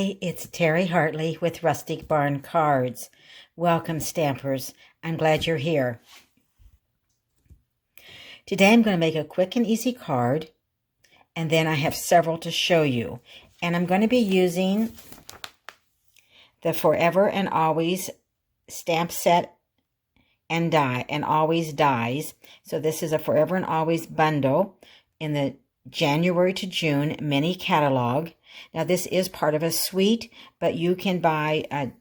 Hi, it's Terry Hartley with Rustic Barn Cards. Welcome, Stampers. I'm glad you're here. Today I'm going to make a quick and easy card, and then I have several to show you. And I'm going to be using the Forever and Always stamp set and die, and always dies. So this is a Forever and Always bundle in the January to June mini catalog. Now this is part of a suite, but you can buy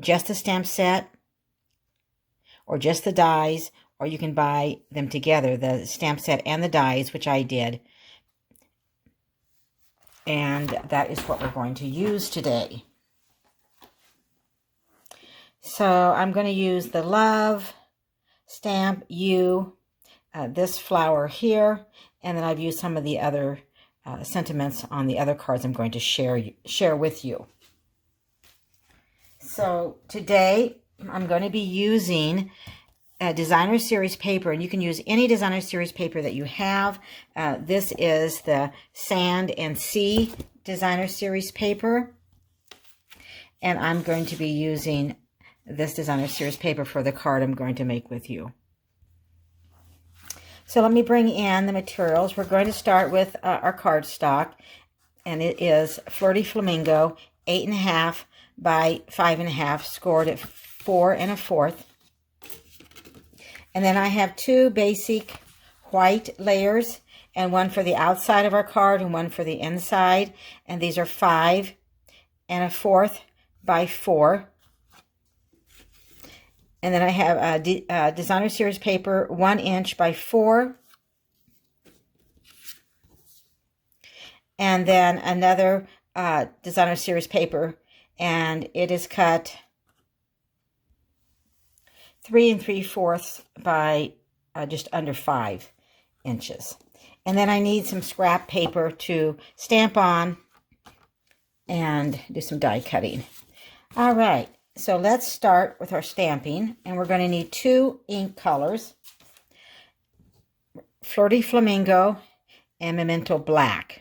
just the stamp set or just the dies, or you can buy them together, the stamp set and the dies, which I did. And that is what we're going to use today. So I'm going to use the Love, Stamp You, this flower here, and then I've used some of the other sentiments on the other cards I'm going to share with you. So today I'm going to be using a designer series paper, and you can use any designer series paper that you have. This is the Sand and Sea designer series paper, and I'm going to be using this designer series paper for the card I'm going to make with you. So let me bring in the materials. We're going to start with our cardstock, and it is Flirty Flamingo 8.5 by 5.5, scored at 4 1/4. And then I have two basic white layers, and one for the outside of our card and one for the inside. And these are 5 1/4 by 4. And then I have a designer series paper 1 inch by 4. And then another designer series paper, and it is cut 3 3/4 by just under 5 inches. And then I need some scrap paper to stamp on and do some die cutting. All right. So let's start with our stamping, and we're going to need 2 ink colors, Flirty Flamingo and Memento Black.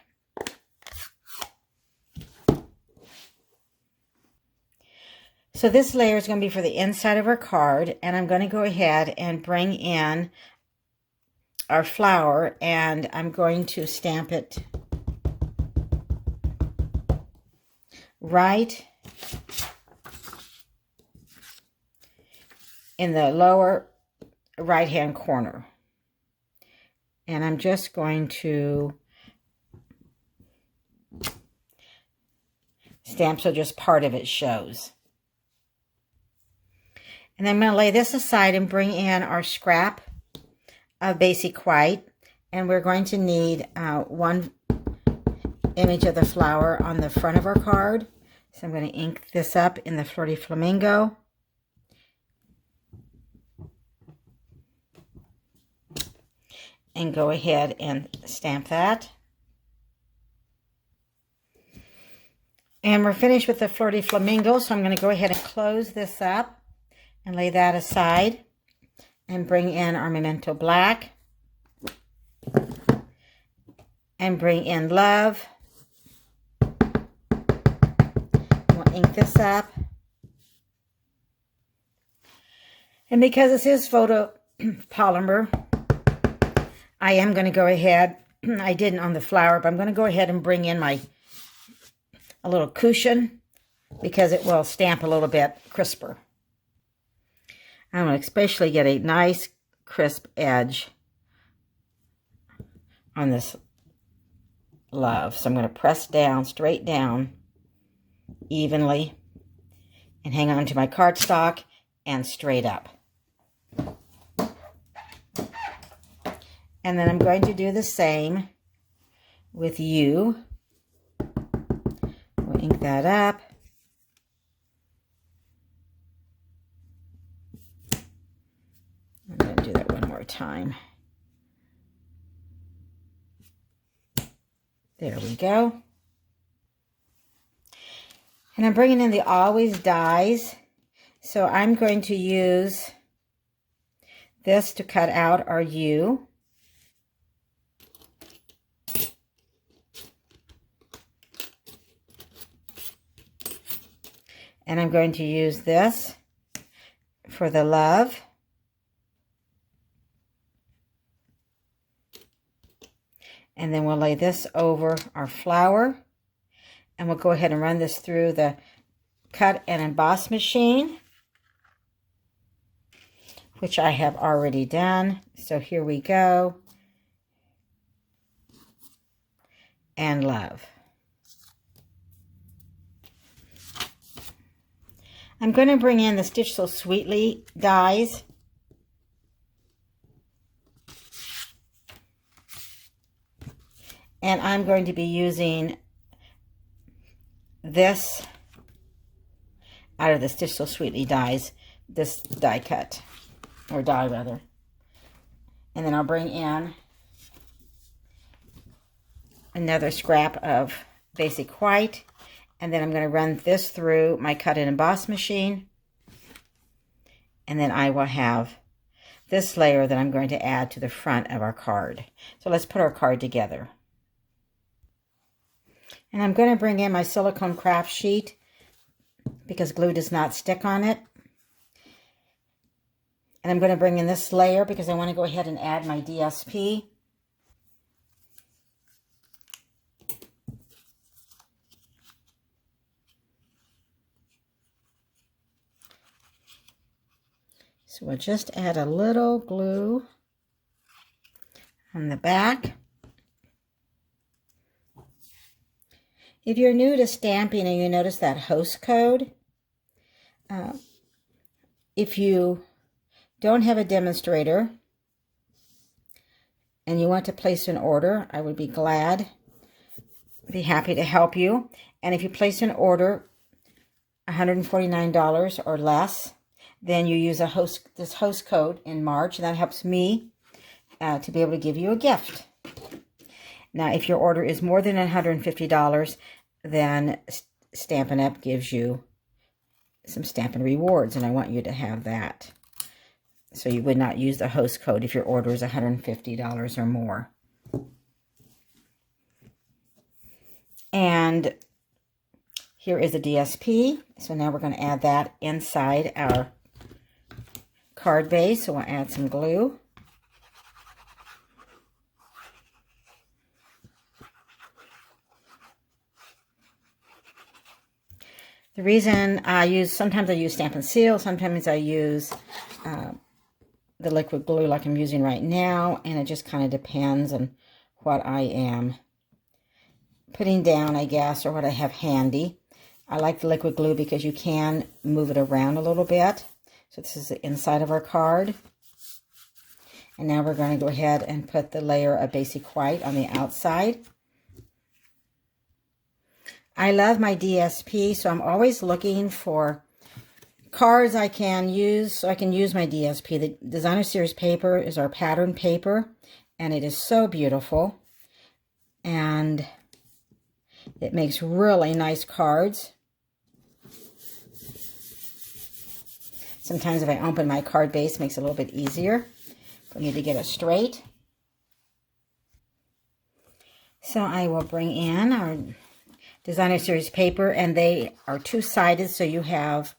So this layer is going to be for the inside of our card, and I'm going to go ahead and bring in our flower, and I'm going to stamp it right in the lower right-hand corner. And I'm just going to stamp so just part of it shows. And then I'm going to lay this aside and bring in our scrap of basic white. And we're going to need one image of the flower on the front of our card. So I'm going to ink this up in the Flirty Flamingo. And go ahead and stamp that. And we're finished with the Flirty Flamingo, so I'm going to go ahead and close this up and lay that aside and bring in our Memento Black and bring in Love. We'll ink this up. And because this is photo polymer, I am going to go ahead, I didn't on the flower, but I'm going to go ahead and bring in a little cushion because it will stamp a little bit crisper. I want to especially get a nice crisp edge on this Love. So I'm going to press down, straight down, evenly, and hang on to my cardstock and straight up. And then I'm going to do the same with You. We'll ink that up. I'm going to do that one more time. There we go. And I'm bringing in the Always Dies. So I'm going to use this to cut out our U. And I'm going to use this for the love. And then we'll lay this over our flower. And we'll go ahead and run this through the cut and emboss machine, which I have already done. So here we go. And love. I'm going to bring in the Stitch So Sweetly dies. And I'm going to be using this out of the Stitch So Sweetly dies, this die cut, or die rather. And then I'll bring in another scrap of basic white. And then I'm going to run this through my cut and emboss machine. And then I will have this layer that I'm going to add to the front of our card. So let's put our card together. And I'm going to bring in my silicone craft sheet because glue does not stick on it. And I'm going to bring in this layer because I want to go ahead and add my DSP. So we'll just add a little glue on the back. If you're new to stamping and you notice that host code, if you don't have a demonstrator and you want to place an order, I would be happy to help you. And if you place an order $149 or less, then you use this host code in March, and that helps me to be able to give you a gift. Now, if your order is more than $150, then Stampin' Up! Gives you some Stampin' Rewards, and I want you to have that. So you would not use the host code if your order is $150 or more. And here is a DSP. So now we're going to add that inside our card base. So we'll add some glue. The reason sometimes I use Stampin' Seal, sometimes I use the liquid glue like I'm using right now, and it just kind of depends on what I am putting down, I guess, or what I have handy. I like the liquid glue because you can move it around a little bit. So this is the inside of our card. And now we're going to go ahead and put the layer of basic white on the outside. I love my DSP, so I'm always looking for cards I can use so I can use my DSP. The Designer Series paper is our pattern paper, and it is so beautiful. And it makes really nice cards. Sometimes if I open my card base, it makes it a little bit easier for me to get it straight. So I will bring in our Designer Series paper, and they are two-sided, so you have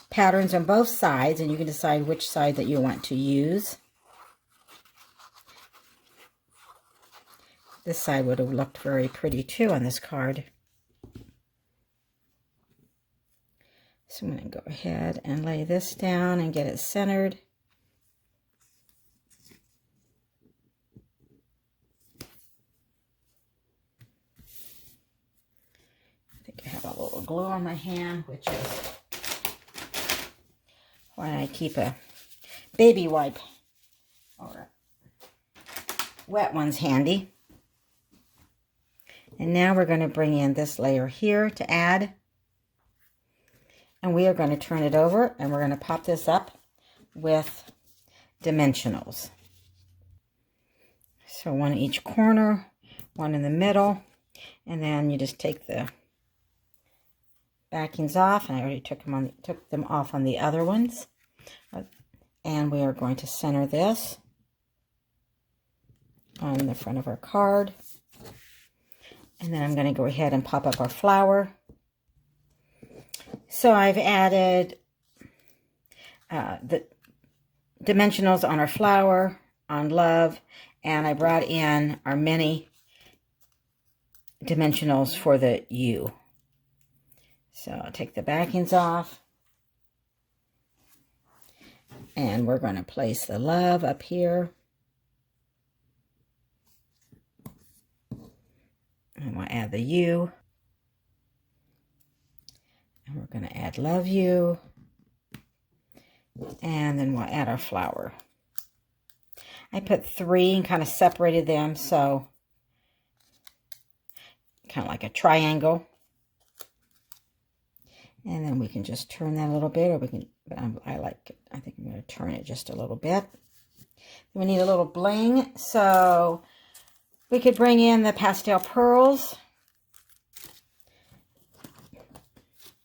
patterns on both sides, and you can decide which side that you want to use. This side would have looked very pretty too on this card. So I'm going to go ahead and lay this down and get it centered. I think I have a little glue on my hand, which is why I keep a baby wipe or wet ones handy. And now we're going to bring in this layer here to add. And we are going to turn it over, and we're going to pop this up with dimensionals. So one in each corner, one in the middle, and then you just take the backings off, and I already took them off on the other ones. And we are going to center this on the front of our card. And then I'm going to go ahead and pop up our flower. So I've added the dimensionals on our flower, on love, and I brought in our mini dimensionals for the U. So I'll take the backings off. And we're going to place the love up here. And we'll add the U. And we're going to add love you. And then we'll add our flower. I put 3 and kind of separated them, so kind of like a triangle. And then we can just turn that a little bit, or we can, I think I'm going to turn it just a little bit. We need a little bling, so we could bring in the pastel pearls,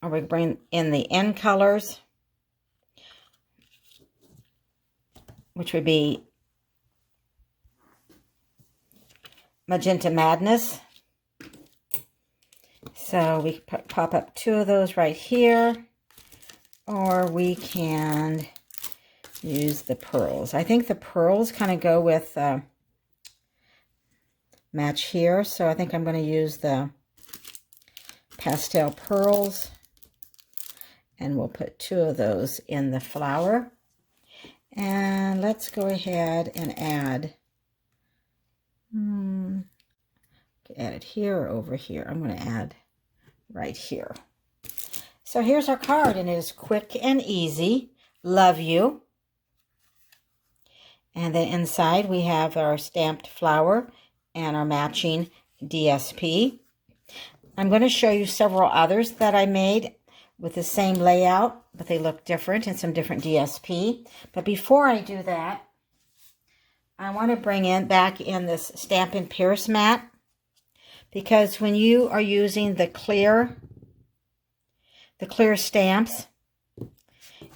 or we could bring in the end colors, which would be Magenta Madness. So we can pop up 2 of those right here, or we can use the pearls. I think the pearls kind of go with match here, so I think I'm going to use the pastel pearls, and we'll put 2 of those in the flower. And let's go ahead and add, add it here or over here. I'm going to add right here. So here's our card, and it is quick and easy. Love you. And then inside we have our stamped flower and our matching DSP. I'm going to show you several others that I made with the same layout, but they look different and some different DSP. But before I do that, I want to bring back in this Stampin Pierce Mat, because when you are using the clear stamps,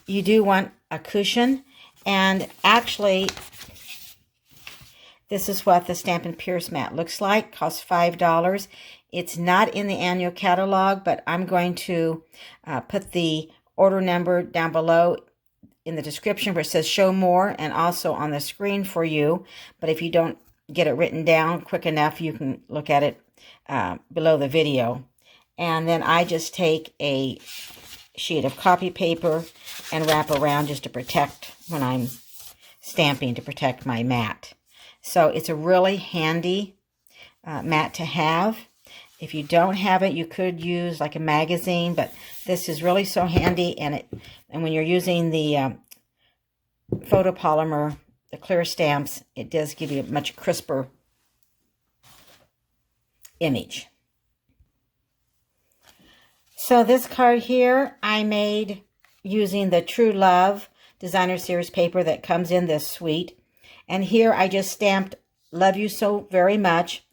you do want a cushion. And actually, this is what the Stampin Pierce Mat looks like. Costs $5. It's not in the annual catalog, but I'm going to put the order number down below in the description where it says show more, and also on the screen for you. But if you don't get it written down quick enough, you can look at it below the video. And then I just take a sheet of copy paper and wrap around just to protect when I'm stamping, to protect my mat. So it's a really handy mat to have. If you don't have it, you could use like a magazine, but this is really so handy. And when you're using the photopolymer, the clear stamps, it does give you a much crisper image. So this card here I made using the True Love Designer Series paper that comes in this suite. And here I just stamped Love You So Very Much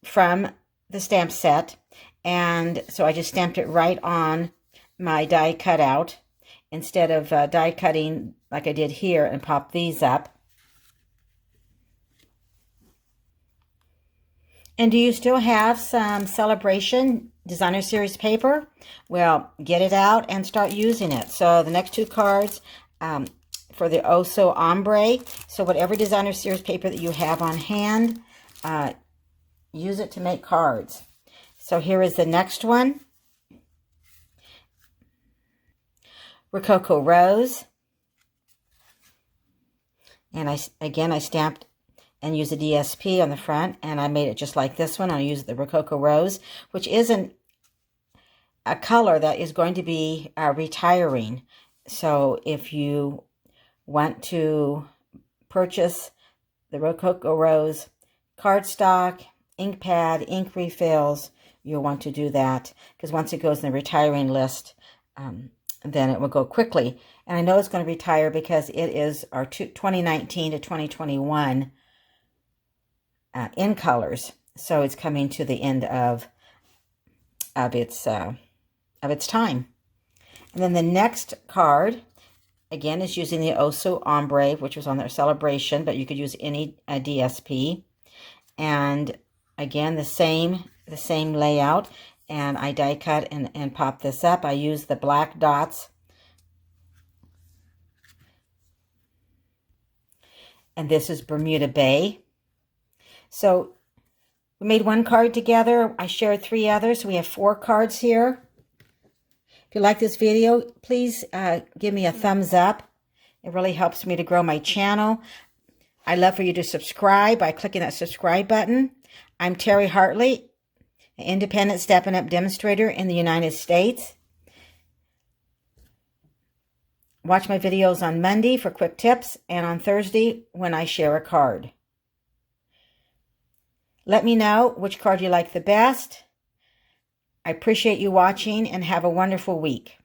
from the stamp set. And so I just stamped it right on my die cutout instead of die cutting like I did here and pop these up. And do you still have some Celebration Designer Series paper? Well, get it out and start using it. So the next 2 cards for the Oso Ombre. So whatever Designer Series paper that you have on hand, use it to make cards. So here is the next one. Rococo Rose. And I stamped and used a DSP on the front, and I made it just like this one. I used the Rococo Rose, which isn't a color that is going to be retiring. So if you want to purchase the Rococo Rose cardstock, ink pad, ink refills, you'll want to do that, because once it goes in the retiring list, then it will go quickly. And I know it's going to retire because it is our 2019 to 2021 in colors. So it's coming to the end of its time. And then the next card, again, is using the Oso Ombre, which was on their Celebration, but you could use any DSP. And again, the same layout. and I die cut and pop this up. I use the black dots. And this is Bermuda Bay. So we made one card together. I shared 3 others. So we have 4 cards here. If you like this video, please give me a thumbs up. It really helps me to grow my channel. I'd love for you to subscribe by clicking that subscribe button. I'm Terry Hartley, an independent Stampin' Up! Demonstrator in the United States. Watch my videos on Monday for quick tips and on Thursday when I share a card. Let me know which card you like the best. I appreciate you watching and have a wonderful week.